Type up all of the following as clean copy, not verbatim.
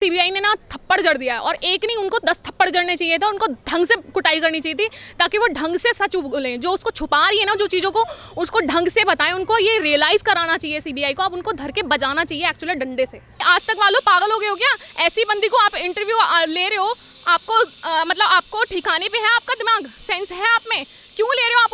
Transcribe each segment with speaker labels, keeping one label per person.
Speaker 1: CBI ने ना थप्पड़ जड़ दिया है, और एक नहीं उनको 10 थप्पड़ जड़ने चाहिए था, उनको ढंग से कुटाई करनी चाहिए थी ताकि वो ढंग से सच बोलें। जो उसको छुपा रही है ना जो चीज़ों को, उसको ढंग से बताएं, उनको ये रियलाइज़ कराना चाहिए सीबीआई को। अब उनको धर के बजाना चाहिए एक्चुअली डंडे से। आज तक वालों पागल हो गए हो क्या? ऐसी बंदी को आप इंटरव्यू ले रहे हो, आपको मतलब आपको ठिकाने पे है आपका दिमाग, सेंस है आप में? क्यों ले रहे हो आप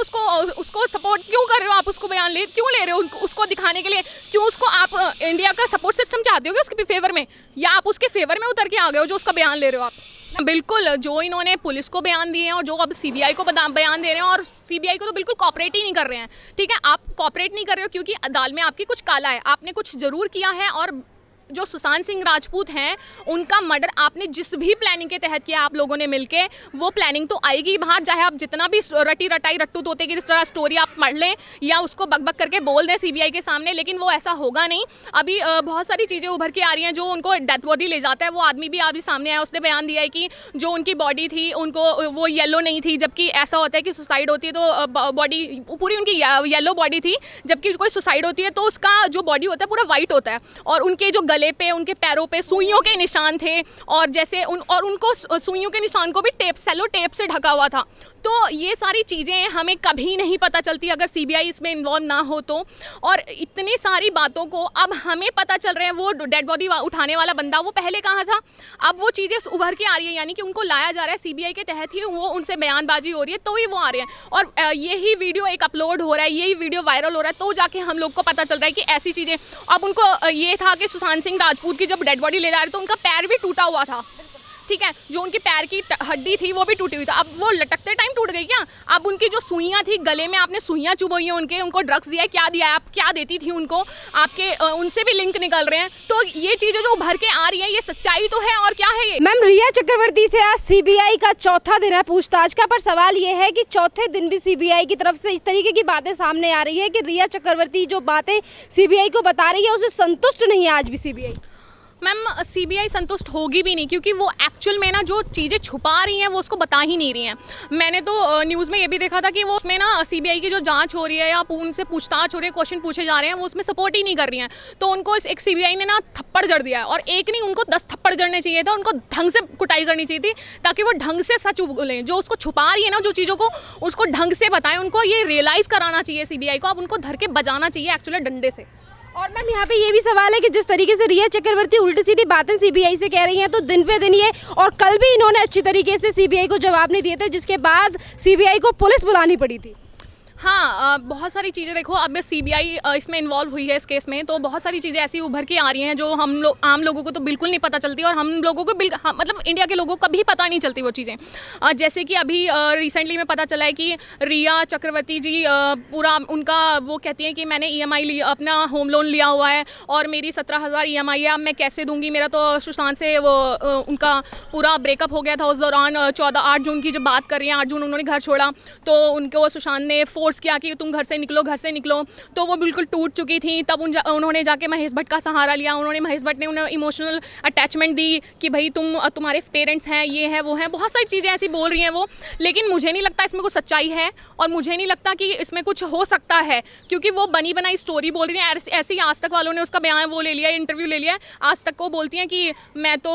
Speaker 1: उसको सपोर्ट क्यों कर रहे हो? आप उसको बयान क्यों ले रहे हो उसको दिखाने के लिए? क्यों उसको आप इंडिया का सपोर्ट सिस्टम चाहते हो उसके फेवर में, या आप उसके फेवर में उतर के आ गए हो जो उसका बयान ले रहे हो आप? बिल्कुल, जो इन्होंने पुलिस को बयान दिए हैं और जो अब सीबीआई को बयान दे रहे हैं, और सीबीआई को तो बिल्कुल कॉपरेट ही नहीं कर रहे हैं। ठीक है, आप कॉपरेट नहीं कर रहे हो क्योंकि दाल में आपकी कुछ काला है, आपने कुछ ज़रूर किया है। और जो सुशांत सिंह राजपूत हैं उनका मर्डर आपने जिस भी प्लानिंग के तहत किया आप लोगों ने मिलके, वो प्लानिंग तो आएगी बाहर, चाहे आप जितना भी रट्टू तोते की इस तरह स्टोरी आप पढ़ लें या उसको बक करके बोल दें सीबीआई के सामने, लेकिन वो ऐसा होगा नहीं। अभी बहुत सारी चीज़ें उभर के आ रही हैं। जो उनको डेथ बॉडी ले जाता है वो आदमी भी अभी सामने आया, उसने बयान दिया है कि जो उनकी बॉडी थी उनको वो येलो नहीं थी, जबकि ऐसा होता है कि सुसाइड होती है तो बॉडी पूरी उनकी येलो बॉडी थी, जबकि कोई सुसाइड होती है तो उसका जो बॉडी होता है पूरा वाइट होता है, और उनके जो गले पे उनके पैरों पे सुइयों के निशान थे, और जैसे उनको सुइयों के निशान को भी सेलो टेप से ढका हुआ था। तो ये सारी चीज़ें हमें कभी नहीं पता चलती अगर सीबीआई इसमें इन्वॉल्व ना हो तो। और इतनी सारी बातों को अब हमें पता चल रहे हैं। वो डेड बॉडी उठाने वाला बंदा वो पहले कहाँ था, अब वो चीज़ें उभर के आ रही है, यानी कि उनको लाया जा रहा है सीबीआई के तहत ही, वो उनसे बयानबाजी हो रही है तो ही वो आ रहे हैं। और यही वीडियो एक अपलोड हो रहा है, यही वीडियो वायरल हो रहा है, तो जाके हम लोग को पता चल रहा है कि ऐसी चीज़ें। अब उनको ये था कि सुशांत सिंह राजपूत की जब डेड बॉडी ले जा रहे थे तो उनका पैर भी टूटा हुआ था। ठीक है, जो उनके पैर की हड्डी थी वो भी टूटी हुई थी। अब वो लटकते टाइम टूट गई क्या? अब उनकी जो सुइयाँ थी गले में, आपने सुइयाँ चुभोई हैं उनको ड्रग्स दिया है, क्या दिया है, आप क्या देती थी उनको, आपके उनसे भी लिंक निकल रहे हैं। तो ये चीज़ें जो उभर के आ रही है ये सच्चाई तो है, और क्या है ये?
Speaker 2: मैम, रिया चक्रवर्ती से आज सीबीआई का चौथा दिन है पूछताछ का, पर सवाल ये है कि चौथे दिन भी सीबीआई की तरफ से इस तरीके की बातें सामने आ रही है कि रिया चक्रवर्ती जो बातें सीबीआई को बता रही है उसे संतुष्ट नहीं है आज भी सीबीआई।
Speaker 1: मैम, सीबीआई संतुष्ट होगी भी नहीं, क्योंकि वो एक्चुअल में ना जो चीज़ें छुपा रही हैं वो उसको बता ही नहीं रही हैं। मैंने तो न्यूज़ में ये भी देखा था कि वो उसमें ना सीबीआई की जो जांच हो रही है या उनसे पूछताछ हो रही है, क्वेश्चन पूछे जा रहे हैं, वो उसमें सपोर्ट ही नहीं कर रही हैं। तो उनको एक सीबीआई ने ना थप्पड़ जड़ दिया है, और एक नहीं उनको 10 थप्पड़ जड़ने चाहिए था, उनको ढंग से कुटाई करनी चाहिए थी ताकि वो ढंग से सच बोलें। जो उसको छुपा रही है ना जो चीज़ों को, उसको ढंग से बताएं, उनको ये रियलाइज़ कराना चाहिए सीबीआई को। अब उनको धर के बजाना चाहिए एक्चुअली डंडे से।
Speaker 2: और मैम, यहाँ पे ये भी सवाल है कि जिस तरीके से रिया चक्रवर्ती उल्टी सीधी बातें सीबीआई से कह रही हैं, तो दिन पे दिन ये, और कल भी इन्होंने अच्छी तरीके से सीबीआई को जवाब नहीं दिए थे, जिसके बाद सीबीआई को पुलिस बुलानी पड़ी थी।
Speaker 1: हाँ, बहुत सारी चीज़ें देखो, अब सीबीआई इसमें इन्वॉल्व हुई है इस केस में, तो बहुत सारी चीज़ें ऐसी उभर के आ रही हैं जो आम लोगों को तो बिल्कुल नहीं पता चलती, और हम लोगों को मतलब इंडिया के लोगों को कभी पता नहीं चलती वो चीज़ें। जैसे कि अभी रिसेंटली में पता चला है कि रिया चक्रवर्ती जी पूरा उनका वो कहती हैं कि मैंने EMI अपना होम लोन लिया हुआ है और मेरी 17,000 EMI है, अब मैं कैसे दूंगी, मेरा तो सुशांत से वो उनका पूरा ब्रेकअप हो गया था उस दौरान। 8 जून की जब बात कर रही हैं, 8 जून उन्होंने घर छोड़ा तो उनको सुशांत ने फोर्स किया कि तुम घर से निकलो, तो वो बिल्कुल टूट चुकी थी। तब उन्होंने जाके महेश भट्ट का सहारा लिया, महेश भट्ट ने उन्हें इमोशनल अटैचमेंट दी कि भाई तुम्हारे पेरेंट्स हैं, ये है वो है, बहुत सारी चीज़ें ऐसी बोल रही हैं वो। लेकिन मुझे नहीं लगता इसमें कुछ सच्चाई है, और मुझे नहीं लगता कि इसमें कुछ हो सकता है, क्योंकि वो बनी बनाई स्टोरी बोल रही है। ऐसे ही आज तक वालों ने उसका बयान वो ले लिया, इंटरव्यू ले लिया। आज तक को बोलती हैं कि मैं तो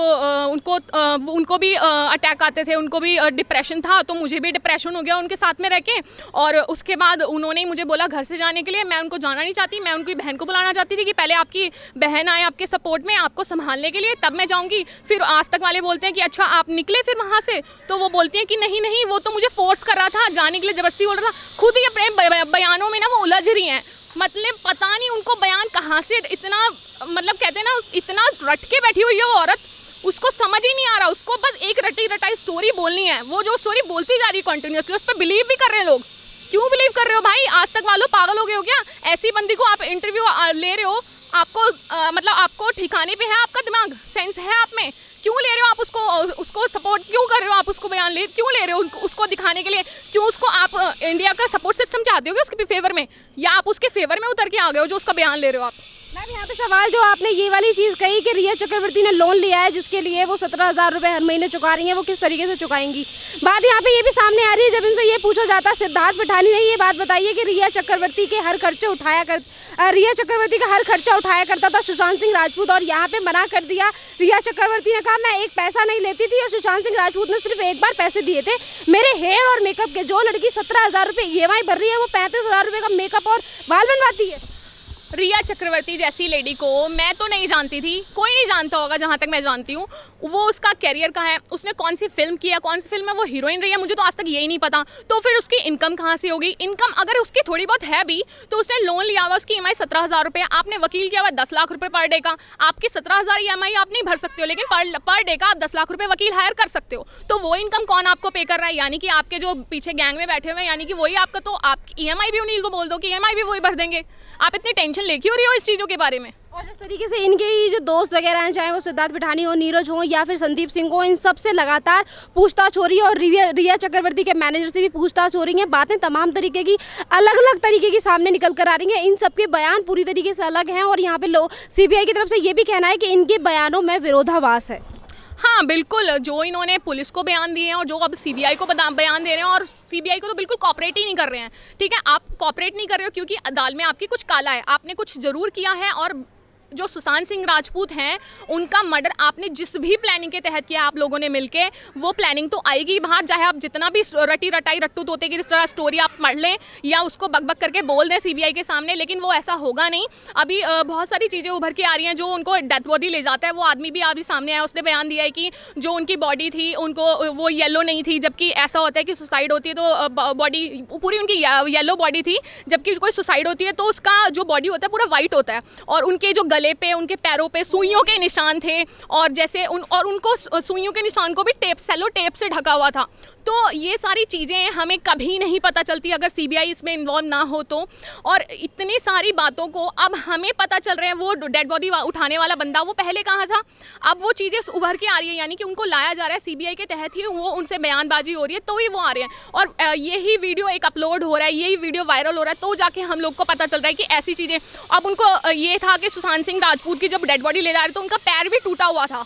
Speaker 1: उनको भी अटैक आते थे, उनको भी डिप्रेशन था, तो मुझे भी डिप्रेशन हो गया उनके साथ में रह के, और उसके बाद उन्होंने ही मुझे बोला घर से जाने के लिए। मैं उनको जाना नहीं चाहती, मैं उनकी बहन को बुलाना चाहती थी कि पहले आपकी बहन आए आपके सपोर्ट में, आपको संभालने के लिए, तब मैं जाऊंगी। फिर आज तक वाले बोलते हैं कि अच्छा आप निकले फिर वहाँ से, तो वो बोलती हैं कि नहीं वो तो मुझे फोर्स कर रहा था जाने के लिए, जबरदस्ती बोल रहा था। खुद ही अपने बयानों में ना वो उलझ रही हैं, मतलब पता नहीं उनको बयान कहाँ से इतना, मतलब कहते हैं ना इतना रट के बैठी हुई है वो औरत, उसको समझ ही नहीं आ रहा, उसको बस एक रटी रटाई स्टोरी बोलनी है। वो जो स्टोरी बोलती जा रही है कंटिन्यूसली, उस पर बिलीव भी कर रहे हैं लोग। क्यों बिलीव कर रहे हो भाई? आज तक वालों पागल हो गए हो क्या? ऐसी बंदी को आप इंटरव्यू ले रहे हो, आपको मतलब आपको ठिकाने पे है आपका दिमाग, सेंस है आप में? क्यों ले रहे हो आप उसको सपोर्ट क्यों कर रहे हो? आप उसको बयान क्यों ले रहे हो उसको दिखाने के लिए? क्यों उसको आप इंडिया का सपोर्ट सिस्टम चाहते हो उसके फेवर में, या आप उसके फेवर में उतर के आ गए हो जो उसका बयान ले रहे हो आप?
Speaker 2: मैम, यहाँ पे सवाल जो आपने ये वाली चीज़ कही कि रिया चक्रवर्ती ने लोन लिया है जिसके लिए वो 17,000 रुपये हर महीने चुका रही हैं, वो किस तरीके से चुकाएंगी। बात यहाँ पे ये भी सामने आ रही है, जब इनसे ये पूछा जाता है, सिद्धार्थ पिठानी ने ये बात बताई है कि रिया चक्रवर्ती का हर खर्चा उठाया करता था सुशांत सिंह राजपूत, और यहाँ पे मना कर दिया। रिया चक्रवर्ती ने कहा मैं एक पैसा नहीं लेती थी और सुशांत सिंह राजपूत ने सिर्फ एक बार पैसे दिए थे मेरे हेयर और मेकअप के। जो लड़की 17,000 रुपये EMI भर रही है वो 35,000 रुपये का मेकअप और बाल बनवाती है।
Speaker 1: रिया चक्रवर्ती जैसी लेडी को मैं तो नहीं जानती थी, कोई नहीं जानता होगा जहाँ तक मैं जानती हूँ। वो उसका कैरियर कहाँ है, उसने कौन सी फिल्म किया, कौन सी फिल्म में वो हीरोइन रही है, मुझे तो आज तक यही नहीं पता। तो फिर उसकी इनकम कहाँ से होगी? इनकम अगर उसकी थोड़ी बहुत है भी तो उसने लोन लिया हुआ, उसकी EMI 17,000 रुपये, आपने वकील किया हुआ 10 लाख रुपये पर डे का। आपकी 17,000 EMI आप नहीं भर सकते हो, लेकिन पर डे का आप 10 लाख रुपये वकील हायर कर सकते हो। तो वो इनकम कौन आपको पे कर रहा है? यानी कि आपके जो पीछे गैंग में बैठे हुए हैं, यानी कि वही आपका, तो आप EMI भी उन्हीं को बोल दो कि EMI भी वही भर देंगे। आप इतनी टेंशन ले क्यों रही हो इस चीज़ों के बारे में?
Speaker 2: और जिस तरीके से इनके ही जो दोस्त वगैरह हैं, चाहे वो सिद्धार्थ पिठानी हो, नीरज हो या फिर संदीप सिंह हो, इन सब से लगातार पूछताछ हो रही है और रिया चक्रवर्ती के मैनेजर से भी पूछताछ हो रही है। बातें तमाम तरीके की अलग अलग तरीके की सामने निकल कर आ रही हैं। इन सबके बयान पूरी तरीके से अलग हैं और यहाँ पे CBI की तरफ से ये भी कहना है कि इनके बयानों में विरोधाभास है।
Speaker 1: हाँ बिल्कुल, जो इन्होंने पुलिस को बयान दिए हैं और जो अब CBI को बयान दे रहे हैं, और CBI को तो बिल्कुल कॉपरेट ही नहीं कर रहे हैं। ठीक है, आप कॉपरेट नहीं कर रहे हो क्योंकि दाल में आपकी कुछ काला है, आपने कुछ ज़रूर किया है। और जो सुशांत सिंह राजपूत हैं उनका मर्डर आपने जिस भी प्लानिंग के तहत किया आप लोगों ने मिलके, वो प्लानिंग तो आएगी बाहर, चाहे आप जितना भी रट्टू तोते की तरह स्टोरी आप पढ़ लें या उसको बक करके बोल दें CBI के सामने, लेकिन वो ऐसा होगा नहीं। अभी बहुत सारी चीज़ें उभर के आ रही हैं। जो उनको डेथ बॉडी ले जाता है वो आदमी भी अभी सामने आया, उसने बयान दिया है कि जो उनकी बॉडी थी उनको वो येलो नहीं थी, जबकि ऐसा होता है कि सुसाइड होती है तो बॉडी पूरी उनकी येलो बॉडी थी, जबकि कोई सुसाइड होती है तो उसका जो बॉडी होता है पूरा वाइट होता है। और उनके जो गले पे, उनके पैरों पे सुइयों के निशान थे, और जैसे उनको सुइयों के निशान को भी सेलो टेप से ढका हुआ था। तो ये सारी चीज़ें हमें कभी नहीं पता चलती अगर CBI इसमें इन्वॉल्व ना हो तो। और इतनी सारी बातों को अब हमें पता चल रहे हैं। वो डेड बॉडी उठाने वाला बंदा वो पहले कहाँ था, अब वो चीज़ें उभर के आ रही है, यानी कि उनको लाया जा रहा है CBI के तहत ही, वो उनसे बयानबाजी हो रही है तो ही वो आ रहे हैं। और यही वीडियो एक अपलोड हो रहा है, यही वीडियो वायरल हो रहा है, तो जाके हम लोग को पता चल रहा है कि ऐसी चीज़ें। अब उनको ये था कि सुशांत सिंह राजपूत की जब डेड बॉडी ले जा रहे तो उनका पैर भी टूटा हुआ था।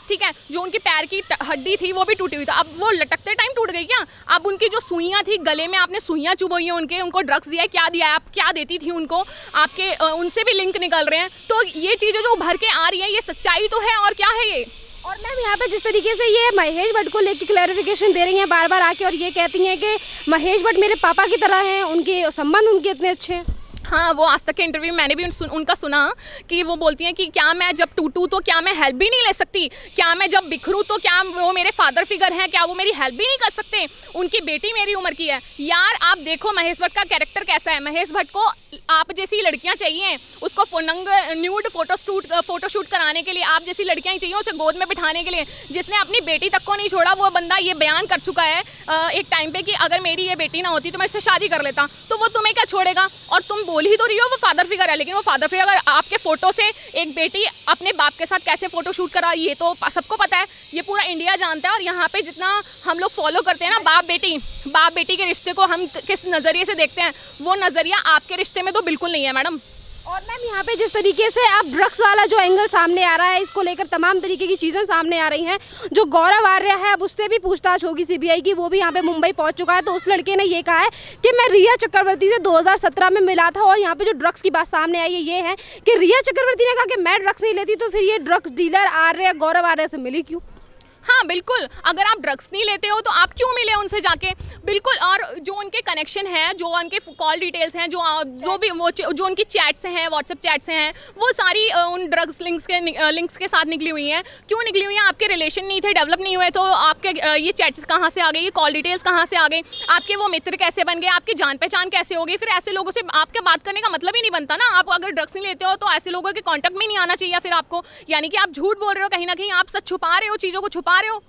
Speaker 1: ठीक है, जो उनकी पैर की हड्डी थी वो भी टूटी हुई था। अब वो लटकते टाइम टूट गई क्या? अब उनकी जो सुइयाँ थी गले में, आपने सुइयाँ चुभोई हैं उनको ड्रग्स दिया है, क्या दिया है, आप क्या देती थी उनको, आपके उनसे भी लिंक निकल रहे हैं। तो ये चीज़ें जो उभर के आ रही है ये सच्चाई तो है, और क्या है ये।
Speaker 2: और मैम यहाँ पे जिस तरीके से ये महेश भट्ट को लेकर क्लैरिफिकेशन दे रही हैं बार बार आके, और ये कहती हैं कि महेश भट्ट मेरे पापा की तरह हैं, उनके संबंध उनके इतने अच्छे हैं।
Speaker 1: हाँ, वो आज तक के इंटरव्यू मैंने भी उनका सुना कि वो बोलती हैं कि क्या मैं जब टूटूं तो क्या मैं हेल्प भी नहीं ले सकती, क्या मैं जब बिखरूं तो क्या वो मेरे फादर फिगर हैं, क्या वो मेरी हेल्प भी नहीं कर सकते, उनकी बेटी मेरी उम्र की है। यार आप देखो महेश भट्ट का कैरेक्टर कैसा है। महेश भट्ट को आप जैसी लड़कियां चाहिए, उसको न्यूड फोटोशूट कराने के लिए आप जैसी लड़कियां ही चाहिए, उसे गोद में बिठाने के लिए। जिसने अपनी बेटी तक को नहीं छोड़ा, वो बंदा ये बयान कर चुका है एक टाइम पे कि अगर मेरी ये बेटी ना होती तो मैं इससे शादी कर लेता। तो वो तुम्हें क्या छोड़ेगा? और तुम बोल ही तो रही हो वो फादर फिगर है, लेकिन वो फादर फिगर अगर आपके फोटो से एक बेटी अपने बाप के साथ कैसे फोटोशूट करा, ये तो सबको पता है, ये पूरा इंडिया जानता है। और यहाँ पे जितना हम लोग फॉलो करते हैं ना बाप बेटी के रिश्ते को हम किस नज़रिए से देखते हैं, वो नज़रिया आपके रिश्ते में तो बिल्कुल नहीं है मैडम।
Speaker 2: और मैम यहाँ पे जिस तरीके से अब ड्रग्स वाला जो एंगल सामने आ रहा है, इसको लेकर तमाम तरीके की चीज़ें सामने आ रही हैं। जो गौरव आर्य है अब उससे भी पूछताछ होगी CBI की, वो भी यहाँ पे मुंबई पहुँच चुका है। तो उस लड़के ने ये कहा है कि मैं रिया चक्रवर्ती से 2017 में मिला था। और यहाँ पे जो ड्रग्स की बात सामने आई है ये है कि रिया चक्रवर्ती ने कहा कि मैं ड्रग्स नहीं लेती, तो फिर ये ड्रग्स डीलर गौरव आर्य से मिली क्यों?
Speaker 1: हाँ बिल्कुल, अगर आप ड्रग्स नहीं लेते हो तो आप क्यों मिले उनसे जाके? बिल्कुल। और जो उनके कनेक्शन है, जो उनके कॉल डिटेल्स हैं, जो उनकी चैट्स हैं, व्हाट्सएप चैट्स हैं, वो सारी उन ड्रग्स लिंक्स के साथ निकली हुई हैं। क्यों निकली हुई हैं? आपके रिलेशन नहीं थे, डेवलप नहीं हुए, तो आपके ये चैट्स कहाँ से आ गई, ये कॉल डिटेल्स कहाँ से आ गई, आपके वो मित्र कैसे बन गए, आपकी जान पहचान कैसे हो गई? फिर ऐसे लोगों से आपके बात करने का मतलब ही नहीं बनता ना। आप अगर ड्रग्स नहीं लेते हो तो ऐसे लोगों के कॉन्टैक्ट में नहीं आना चाहिए फिर आपको। यानी कि आप झूठ बोल रहे हो, कहीं ना कहीं आप सच छुपा रहे हो, चीज़ों को छुपा रहे हो।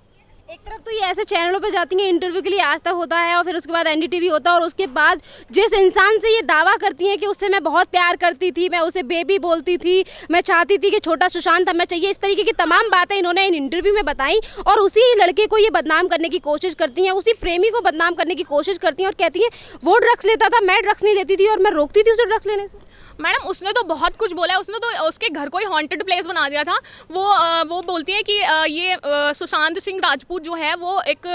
Speaker 2: एक तरफ तो ये ऐसे चैनलों पे जाती हैं इंटरव्यू के लिए, आज तक होता है और फिर उसके बाद NDTV होता है, और उसके बाद जिस इंसान से ये दावा करती हैं कि उससे मैं बहुत प्यार करती थी, मैं उसे बेबी बोलती थी, मैं चाहती थी कि छोटा सुशांत हमें चाहिए, इस तरीके की तमाम बातें इन्होंने इन इंटरव्यू में बताई। और उसी लड़के को ये बदनाम करने की कोशिश करती हैं, उसी प्रेमी को बदनाम करने की कोशिश करती हैं और कहती हैं वो ड्रग्स लेता था, मैं ड्रग्स नहीं लेती थी और मैं रोकती थी उसे ड्रग्स लेने से।
Speaker 1: मैडम उसने तो बहुत कुछ बोला है, उसने तो उसके घर को ही हॉन्टेड प्लेस बना दिया था। वो बोलती है कि ये सुशांत सिंह राजपूत जो है वो एक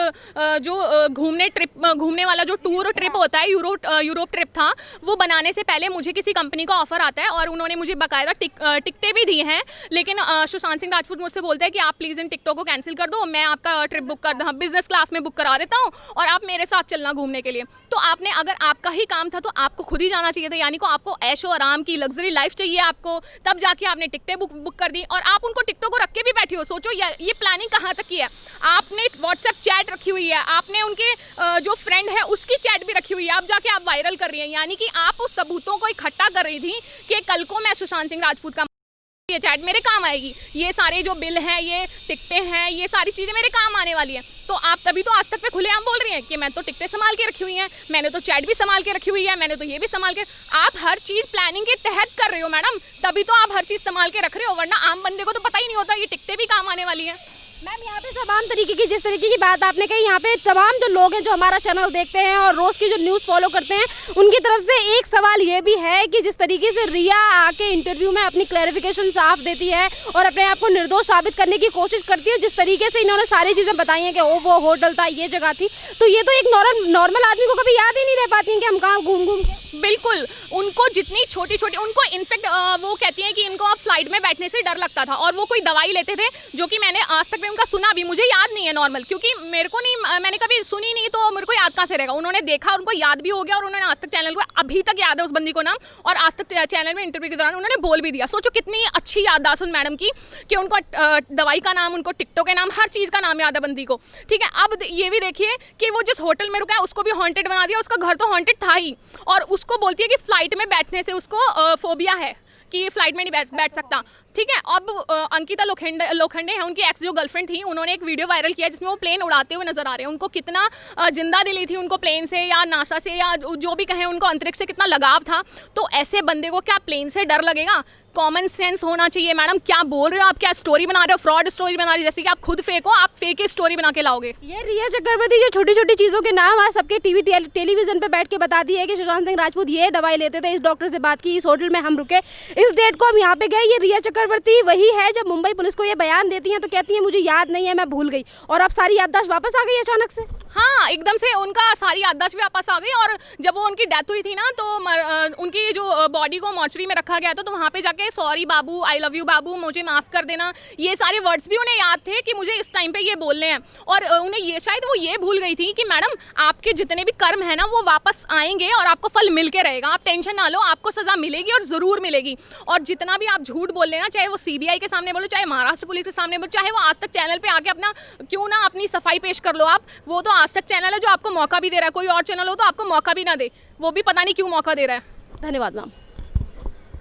Speaker 1: जो घूमने वाला जो टूर ट्रिप होता है, यूरोप ट्रिप था, वो बनाने से पहले मुझे किसी कंपनी का ऑफर आता है और उन्होंने मुझे बाकायदा टिकटें भी दी हैं। लेकिन सुशांत सिंह राजपूत मुझसे बोलते हैं कि आप प्लीज़ इन टिकटों को कैंसिल कर दो, मैं आपका ट्रिप बिजनेस क्लास में बुक करा देता हूँ और आप मेरे साथ चलना घूमने के लिए। तो आपने, अगर आपका ही काम था तो आपको खुद ही जाना चाहिए था, यानी को आपको ऐशो आराम की लग्जरी लाइफ चाहिए आपको, तब जाके आपने टिकटें बुक कर दी और आप उनको टिकटों को रख के भी बैठी हो। सोचो ये प्लानिंग कहाँ तक की है। आपने व्हाट्सएप चैट रखी हुई है, आपने उनके जो फ्रेंड है उसकी चैट भी रखी हुई है, अब जाके आप वायरल कर रही हैं। यानी कि आप उस सबूतों को इकट्ठा कर रही थी कि कल को मैं सुशांत सिंह राजपूत का ये चैट मेरे काम आएगी, ये सारे जो बिल हैं, ये टिकटें हैं, ये सारी चीज़ें मेरे काम आने वाली हैं। तो आप तभी तो आज तक पे खुलेआम बोल रही हैं कि मैं तो टिकटें संभाल के रखी हुई हैं, मैंने तो चैट भी संभाल के रखी हुई है, मैंने तो ये भी संभाल के। आप हर चीज़ प्लानिंग के तहत कर रहे हो मैडम, तभी तो आप हर चीज़ संभाल के रख रहे हो, वरना आम बंदे को तो पता ही नहीं होता ये टिकटें भी काम आने वाली हैं।
Speaker 2: मैम यहाँ पे तमाम तरीके की, जिस तरीके की बात आपने कही, यहाँ पे तमाम जो लोग हैं जो हमारा चैनल देखते हैं और रोज़ की जो न्यूज़ फॉलो करते हैं, उनकी तरफ से एक सवाल ये भी है कि जिस तरीके से रिया आके इंटरव्यू में अपनी क्लैरिफिकेशन साफ देती है और अपने आप को निर्दोष साबित करने की कोशिश करती है, जिस तरीके से इन्होंने सारी चीज़ें बताई हैं कि वो होटल था, ये जगह थी, तो ये तो एक नॉर्मल आदमी को कभी याद ही नहीं रह पाती हैं कि हम कहाँ घूम के।
Speaker 1: बिल्कुल, उनको जितनी छोटी उनको इनफेक्ट वो कहती हैं कि इनको अब फ्लाइट में बैठने से डर लगता था और वो कोई दवाई लेते थे, जो कि मैंने आज तक में उनका सुना भी, मुझे याद नहीं है नॉर्मल, क्योंकि मेरे को नहीं, मैंने कभी सुनी नहीं, तो मेरे को याद कहाँ से रहेगा। उन्होंने देखा, उनको याद भी हो गया और उन्होंने आज तक चैनल को, अभी तक याद है उस बंदी को नाम, और आज तक चैनल में इंटरव्यू के दौरान उन्होंने बोल भी दिया। सोचो कितनी अच्छी याददाश्त उन मैडम की कि उनको दवाई का नाम, उनको टिकटों के नाम, हर चीज़ का नाम याद है बंदी को। ठीक है, अब ये भी देखिए कि वो जिस होटल में रुका है उसको भी हॉन्टेड बना दिया, उसका घर तो हॉन्टेड था ही, और उसको बोलती है कि फ्लाइट में बैठने से उसको फोबिया है कि फ्लाइट में नहीं बैठ सकता। ठीक है, अब अंकिता लोखंडे हैं, उनकी एक्स जो गर्लफ्रेंड थी, उन्होंने एक वीडियो वायरल किया जिसमें वो प्लेन उड़ाते हुए नजर आ रहे हैं। उनको कितना जिंदा दिली थी उनको प्लेन से या नासा से या जो भी कहें, उनको अंतरिक्ष से कितना लगाव था। तो ऐसे बंदे को क्या प्लेन से डर लगेगा? कॉमन सेंस होना चाहिए मैडम। क्या बोल रहे हो आप? क्या स्टोरी बना रहे हो? फ्रॉड स्टोरी बना रही हो, जैसे कि आप खुद फेक हो, आप फेक ही स्टोरी बना के लाओगे।
Speaker 2: ये रिया चक्रवर्ती जो छोटी छोटी चीज़ों के नाम आज सबके टेलीविजन पे बैठ के बताती है कि सुशांत सिंह राजपूत ये दवाई लेते थे, इस डॉक्टर से बात की, इस होटल में हम रुके, इस डेट को हम यहाँ पे गए। ये रिया चक्रवर्ती वही है जब मुंबई पुलिस को ये बयान देती हैं तो कहती है मुझे याद नहीं है, मैं भूल गई, और अब सारी याददाश्त वापस आ गई अचानक से।
Speaker 1: हाँ, एकदम से उनका सारी याददाश्त भी वापस आ गई। और जब वो उनकी डेथ हुई थी ना, तो उनकी जो बॉडी को मॉर्चरी में रखा गया था, तो वहाँ पे जाके सॉरी बाबू, आई लव यू बाबू, मुझे माफ़ कर देना, ये सारे वर्ड्स भी उन्हें याद थे कि मुझे इस टाइम पे ये बोलने हैं। और उन्हें ये, शायद वो ये भूल गई थी कि मैडम आपके जितने भी कर्म है ना वो वापस आएंगे और आपको फल मिल के रहेगा, आप टेंशन ना लो, आपको सज़ा मिलेगी और ज़रूर मिलेगी। और जितना भी आप झूठ बोल लेना, चाहे वो CBI के सामने बोलो, चाहे महाराष्ट्र पुलिस के सामने बोलो, चाहे वो आज तक चैनल पर आके अपना क्यों ना अपनी सफाई पेश कर लो आप, वो तो आज तक चैनल है जो आपको मौका भी दे रहा है। कोई और चैनल हो तो आपको मौका भी ना दे, वो भी पता नहीं क्यों मौका दे रहा है।
Speaker 2: धन्यवाद मैम।